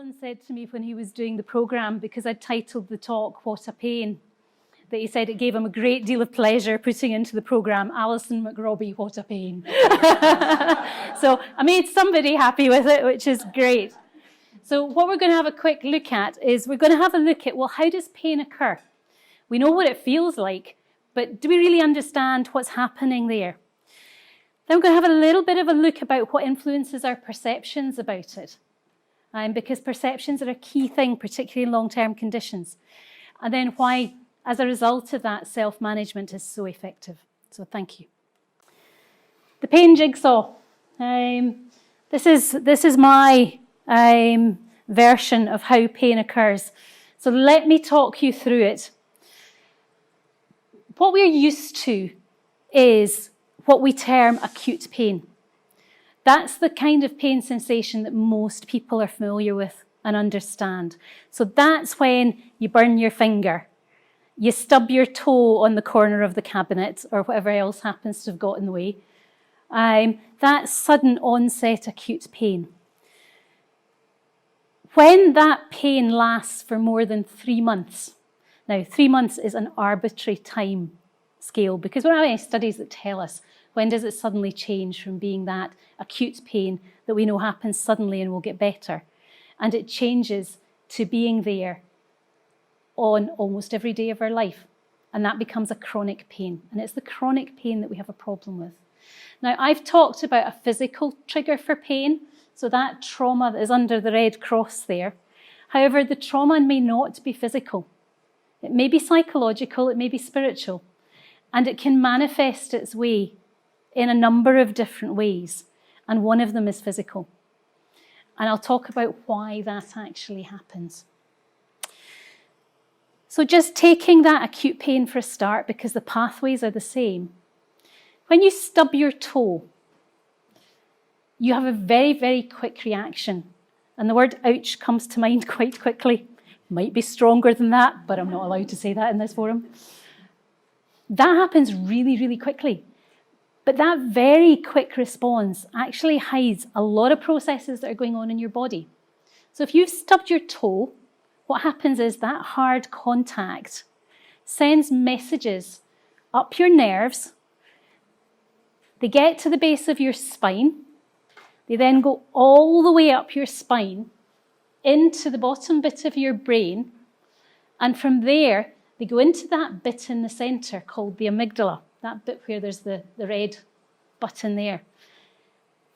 Alan said to me when he was doing the programme, because I titled the talk, What a Pain, that he said it gave him a great deal of pleasure putting into the programme, Alison MacRobbie, What a Pain. So I made somebody happy with it, which is great. So what we're going to have a quick look at is we're going to have a look at, well, how does pain occur? We know what it feels like, but do we really understand what's happening there? Then we're going to have a little bit of a look about what influences our perceptions about it. Because perceptions are a key thing, particularly in long-term conditions. And then why, as a result of that, self-management is so effective. So thank you. The Pain Jigsaw. This is my version of how pain occurs. So let me talk you through it. What we're used to is what we term acute pain. That's the kind of pain sensation that most people are familiar with and understand. So that's when you burn your finger, you stub your toe on the corner of the cabinet or whatever else happens to have got in the way. That's sudden onset acute pain. When that pain lasts for more than 3 months, now 3 months is an arbitrary time scale because we don't have any studies that tell us when does it suddenly change from being that acute pain that we know happens suddenly and will get better, and it changes to being there on almost every day of our life, and that becomes a chronic pain, and it's the chronic pain that we have a problem with. Now, I've talked about a physical trigger for pain, so that trauma that is under the red cross there. However, the trauma may not be physical. It may be psychological, it may be spiritual, and it can manifest its way in a number of different ways, and one of them is physical. And I'll talk about why that actually happens. So just taking that acute pain for a start, because the pathways are the same. When you stub your toe, you have a very, very quick reaction. And the word ouch comes to mind quite quickly. Might be stronger than that, but I'm not allowed to say that in this forum. That happens really, really quickly. But that very quick response actually hides a lot of processes that are going on in your body. So if you've stubbed your toe, what happens is that hard contact sends messages up your nerves. They get to the base of your spine. They then go all the way up your spine into the bottom bit of your brain. And from there, they go into that bit in the centre called the amygdala. That bit where there's the red button there.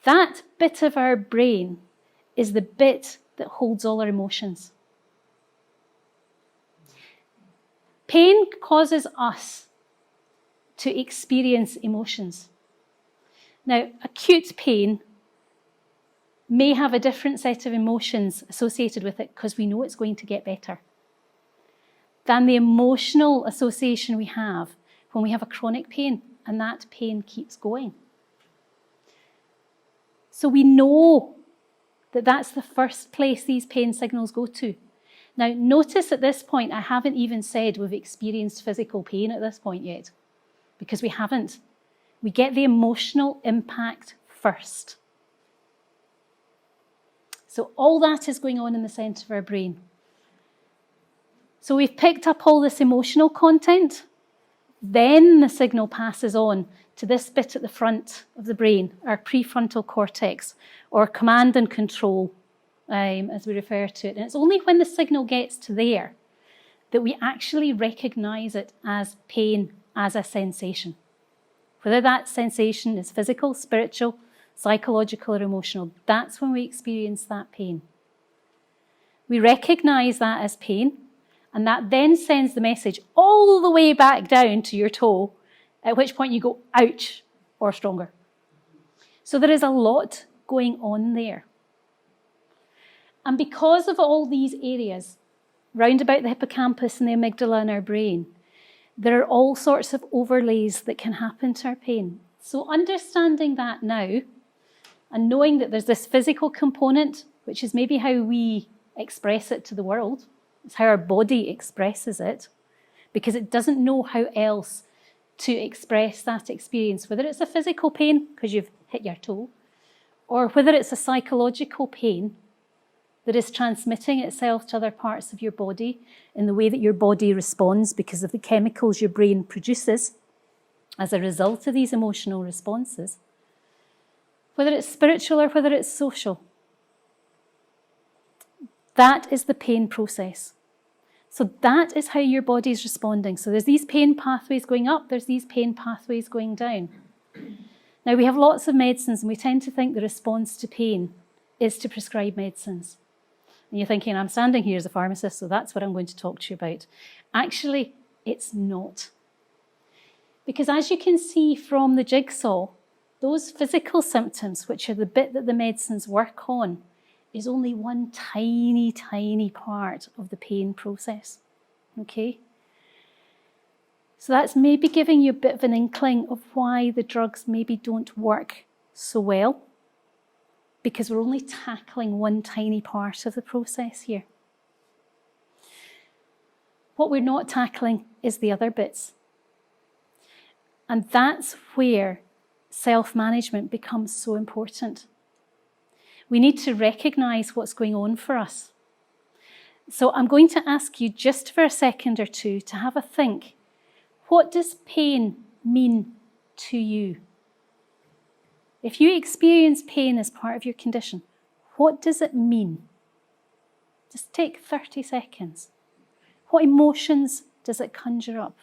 That bit of our brain is the bit that holds all our emotions. Pain causes us to experience emotions. Now, acute pain may have a different set of emotions associated with it because we know it's going to get better than the emotional association we have when we have a chronic pain, and that pain keeps going. So we know that that's the first place these pain signals go to. Now, notice at this point, I haven't even said we've experienced physical pain at this point yet, because we haven't. We get the emotional impact first. So all that is going on in the centre of our brain. So we've picked up all this emotional content. Then the signal passes on to this bit at the front of the brain, our prefrontal cortex, or command and control, as we refer to it. And it's only when the signal gets to there that we actually recognise it as pain, as a sensation. Whether that sensation is physical, spiritual, psychological, or emotional, that's when we experience that pain. We recognise that as pain, and that then sends the message all the way back down to your toe, at which point you go, ouch, or stronger. So there is a lot going on there. And because of all these areas, round about the hippocampus and the amygdala in our brain, there are all sorts of overlays that can happen to our pain. So understanding that now, and knowing that there's this physical component, which is maybe how we express it to the world, it's how our body expresses it, because it doesn't know how else to express that experience, whether it's a physical pain because you've hit your toe, or whether it's a psychological pain that is transmitting itself to other parts of your body in the way that your body responds because of the chemicals your brain produces as a result of these emotional responses, whether it's spiritual or whether it's social. That is the pain process. So that is how your body is responding. So there's these pain pathways going up, there's these pain pathways going down. Now, we have lots of medicines, and we tend to think the response to pain is to prescribe medicines. And you're thinking, I'm standing here as a pharmacist, so that's what I'm going to talk to you about. Actually, it's not. Because as you can see from the jigsaw, those physical symptoms, which are the bit that the medicines work on, is only one tiny, tiny part of the pain process, okay? So that's maybe giving you a bit of an inkling of why the drugs maybe don't work so well, because we're only tackling one tiny part of the process here. What we're not tackling is the other bits. And that's where self-management becomes so important. We need to recognise what's going on for us. So I'm going to ask you just for a second or two to have a think. What does pain mean to you? If you experience pain as part of your condition, what does it mean? Just take 30 seconds. What emotions does it conjure up?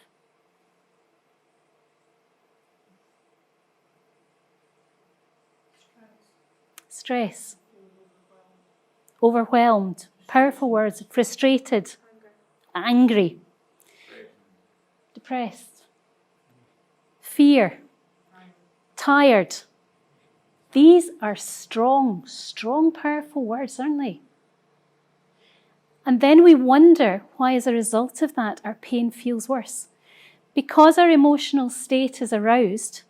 Stress. Overwhelmed. Powerful words. Frustrated. Angry. Depressed. Fear. Tired. These are strong, powerful words, aren't they? And then we wonder why, as a result of that, our pain feels worse. Because our emotional state is aroused,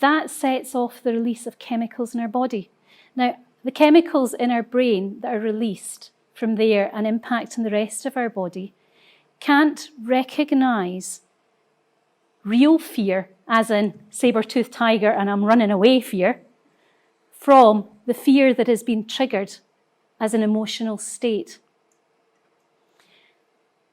that sets off the release of chemicals in our body. Now, the chemicals in our brain that are released from there and impact on the rest of our body can't recognise real fear, as in saber-toothed tiger and I'm running away fear, from the fear that has been triggered as an emotional state.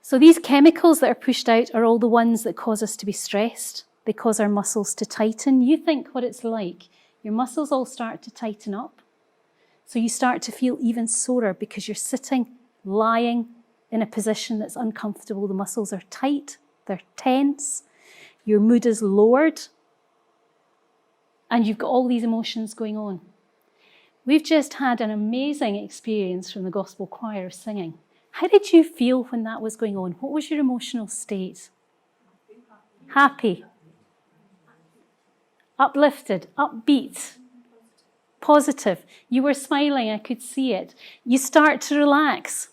So these chemicals that are pushed out are all the ones that cause us to be stressed. They cause our muscles to tighten. You think what it's like. Your muscles all start to tighten up. So you start to feel even sorer because you're sitting, lying in a position that's uncomfortable. The muscles are tight, they're tense, your mood is lowered, and you've got all these emotions going on. We've just had an amazing experience from the gospel choir of singing. How did you feel when that was going on? What was your emotional state? Happy. Uplifted, upbeat, positive. You were smiling, I could see it. You start to relax.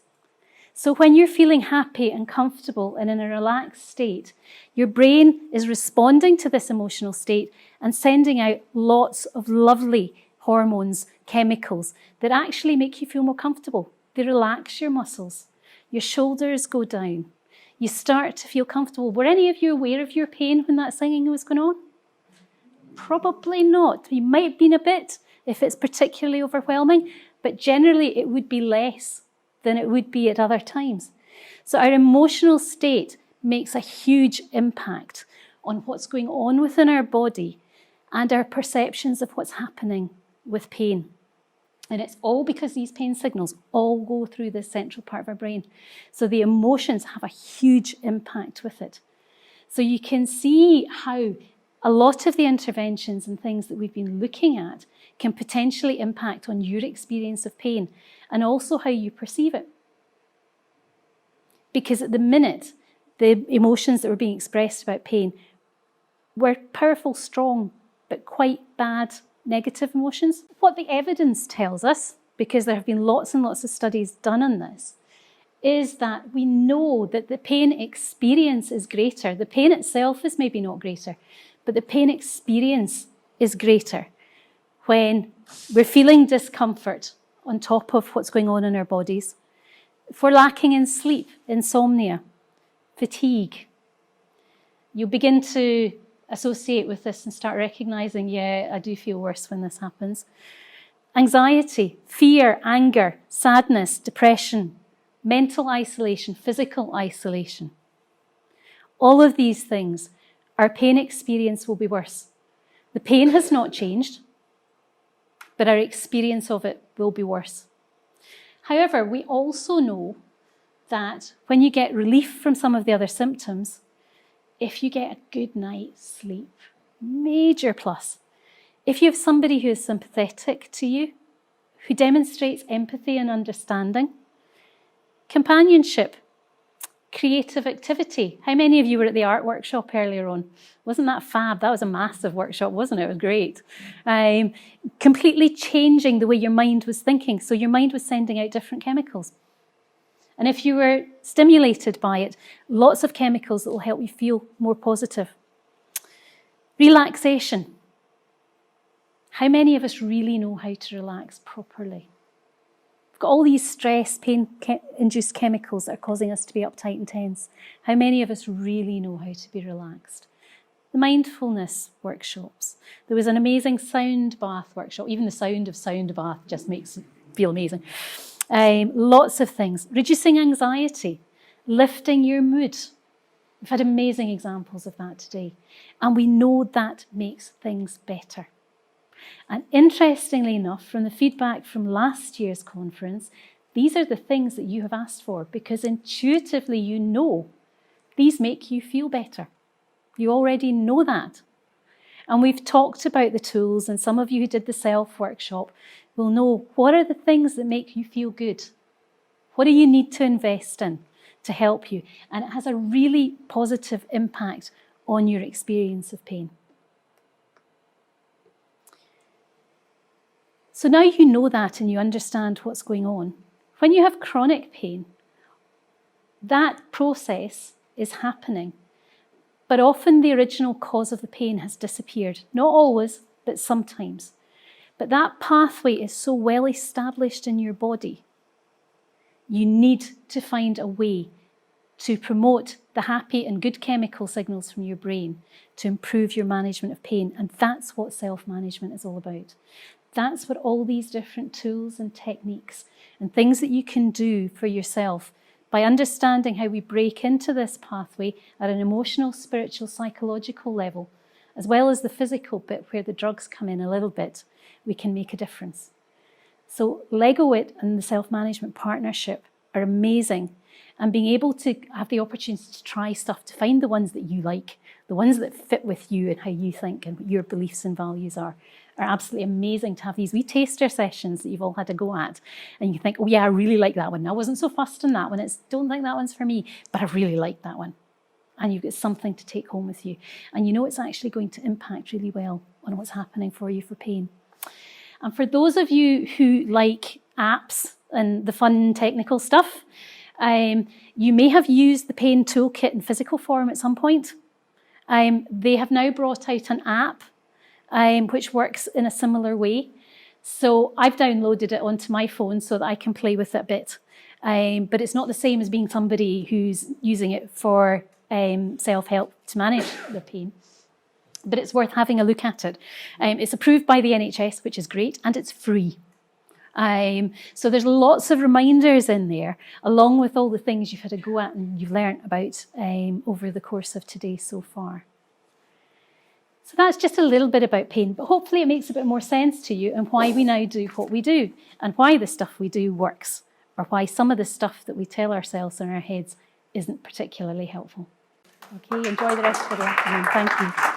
So when you're feeling happy and comfortable and in a relaxed state, your brain is responding to this emotional state and sending out lots of lovely hormones, chemicals that actually make you feel more comfortable. They relax your muscles. Your shoulders go down. You start to feel comfortable. Were any of you aware of your pain when that singing was going on? Probably not. You might have been a bit if it's particularly overwhelming, but generally it would be less than it would be at other times. So our emotional state makes a huge impact on what's going on within our body and our perceptions of what's happening with pain. And it's all because these pain signals all go through this central part of our brain. So the emotions have a huge impact with it. So you can see how a lot of the interventions and things that we've been looking at can potentially impact on your experience of pain and also how you perceive it. Because at the minute, the emotions that were being expressed about pain were powerful, strong, but quite bad negative emotions. What the evidence tells us, because there have been lots and lots of studies done on this, is that we know that the pain experience is greater. The pain itself is maybe not greater, but the pain experience is greater when we're feeling discomfort on top of what's going on in our bodies. If we're lacking in sleep, insomnia, fatigue, you begin to associate with this and start recognizing, yeah, I do feel worse when this happens. Anxiety, fear, anger, sadness, depression, mental isolation, physical isolation. All of these things, our pain experience will be worse. The pain has not changed, but our experience of it will be worse. However, we also know that when you get relief from some of the other symptoms, if you get a good night's sleep, major plus. If you have somebody who is sympathetic to you, who demonstrates empathy and understanding, companionship, creative activity. How many of you were at the art workshop earlier on? Wasn't that fab? That was a massive workshop, wasn't it? It was great. Completely changing the way your mind was thinking. So your mind was sending out different chemicals. And if you were stimulated by it, lots of chemicals that will help you feel more positive. Relaxation. How many of us really know how to relax properly? We've got all these stress, pain-induced chemicals that are causing us to be uptight and tense. How many of us really know how to be relaxed? The mindfulness workshops. There was an amazing sound bath workshop. Even the sound of sound bath just makes it feel amazing. Lots of things. Reducing anxiety, lifting your mood. We've had amazing examples of that today. And we know that makes things better. And interestingly enough, from the feedback from last year's conference, these are the things that you have asked for because intuitively you know these make you feel better. You already know that. And we've talked about the tools, and some of you who did the self workshop will know what are the things that make you feel good. What do you need to invest in to help you? And it has a really positive impact on your experience of pain. So now you know that and you understand what's going on. When you have chronic pain, that process is happening. But often the original cause of the pain has disappeared. Not always, but sometimes. But that pathway is so well established in your body. You need to find a way to promote the happy and good chemical signals from your brain to improve your management of pain. And that's what self-management is all about. That's what all these different tools and techniques and things that you can do for yourself by understanding how we break into this pathway at an emotional, spiritual, psychological level, as well as the physical bit where the drugs come in a little bit, we can make a difference. So LGOWIT and the self-management partnership are amazing, and being able to have the opportunity to try stuff, to find the ones that you like, the ones that fit with you and how you think and what your beliefs and values are absolutely amazing to have these wee taster sessions that you've all had a go at. And you think, oh yeah, I really like that one. I wasn't so fussed on that one. Don't think that one's for me, but I really like that one. And you've got something to take home with you. And you know it's actually going to impact really well on what's happening for you for pain. And for those of you who like apps and the fun technical stuff, you may have used the Pain Toolkit in physical form at some point. They have now brought out an app which works in a similar way. So I've downloaded it onto my phone so that I can play with it a bit. But it's not the same as being somebody who's using it for self-help to manage the pain. But it's worth having a look at it. It's approved by the NHS, which is great, and it's free. So there's lots of reminders in there, along with all the things you've had a go at and you've learnt about over the course of today so far. So that's just a little bit about pain, but hopefully it makes a bit more sense to you and why we now do what we do and why the stuff we do works, or why some of the stuff that we tell ourselves in our heads isn't particularly helpful. Okay, enjoy the rest of the afternoon. Thank you.